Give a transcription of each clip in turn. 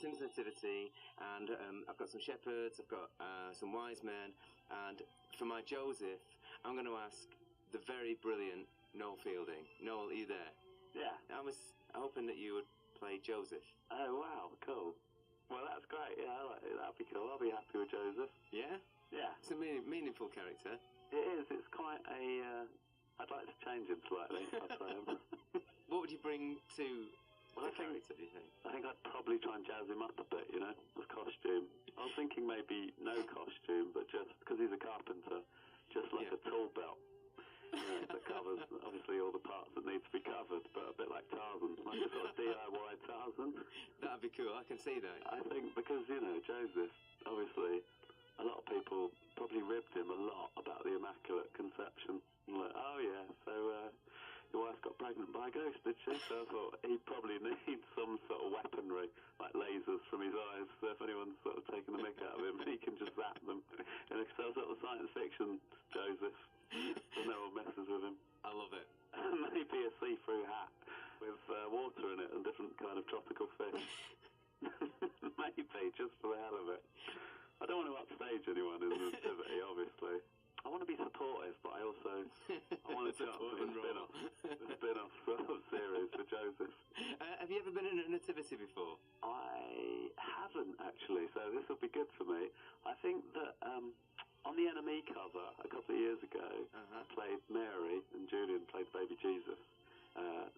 Tim's nativity, and I've got some shepherds, I've got some wise men, and for my Joseph, I'm going to ask the very brilliant Noel Fielding. Noel, are you there? Yeah. I was hoping that you would play Joseph. Oh, wow, cool. Well, that's great. Yeah, I like it. That'd be cool. I'll be happy with Joseph. Yeah? Yeah. It's a meaningful character. It is. It's quite a... I'd like to change him slightly, I'd say. What would you bring to Well, the character, do you think? I think I'd probably try and jazz him up a bit, you know, with costume. I was thinking maybe no costume, but just, because he's a carpenter, just like a tool belt. You know, that covers, obviously, all the parts that need to be covered, but a bit like Tarzan, like a sort of DIY Tarzan. That'd be cool, I can see that. I think because, you know, Joseph, obviously, a lot of people probably ribbed him a lot about the Immaculate Conception. Like, oh yeah, so your wife got pregnant by a ghost, did she? So I thought he probably needs some sort of weaponry, like lasers from his eyes, so if anyone's sort of taking the mick out of him, he can just zap them. And it's sort of science fiction Joseph, so no one messes with him. I love it. Maybe a see-through hat with water in it and different kind of tropical fish. Maybe, just for the hell of it. I don't want to upstage anyone in the nativity, obviously. I want to be supportive, but I want a chance of a spin-off sort of series for Joseph. Have you ever been in a nativity before? I haven't, actually, so this will be good for me. I think that on the NME cover a couple of years ago, I played Mary and Julian played baby Jesus.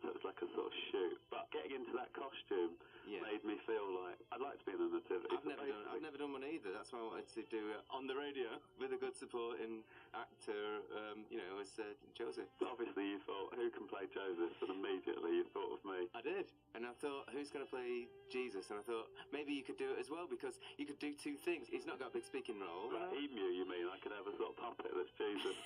So it was like a sort of shoot. But getting into that costume made me feel like I'd like to be in a nativity. I've never done one either. That's why I wanted to do it on the radio with a good supporting actor, as Joseph. Obviously you thought, who can play Joseph? And immediately you thought of me. I did. And I thought, who's going to play Jesus? And I thought, maybe you could do it as well, because you could do two things. He's not got a big speaking role. Right, Emu, you mean? I could have a sort of puppet that's Jesus.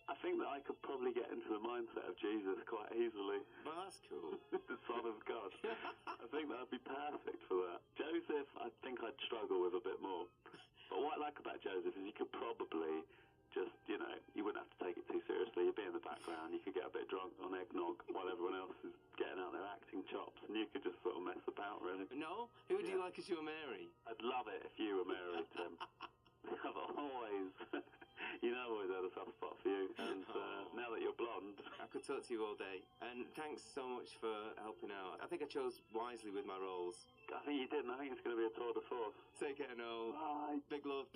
I think that I could probably get into the mindset of Jesus quite easily. Well, that's cool. The Son of God. I think that would be perfect for that. Joseph, I think I'd struggle with a bit more. But what I like about Joseph is you could probably just, you wouldn't have to take it too seriously. You'd be in the background, you could get a bit drunk on eggnog while everyone else is getting out their acting chops, and you could just sort of mess about, really. No? Who would you like as your Mary? I'd love it if you were Mary, Tim. I've always... I've always had a soft spot for you, and now that you're blonde... I could talk to you all day, and thanks so much for helping out. I think I chose wisely with my roles. I think you did, and I think it's going to be a tour de force. Take care, Noel. Bye. Big love.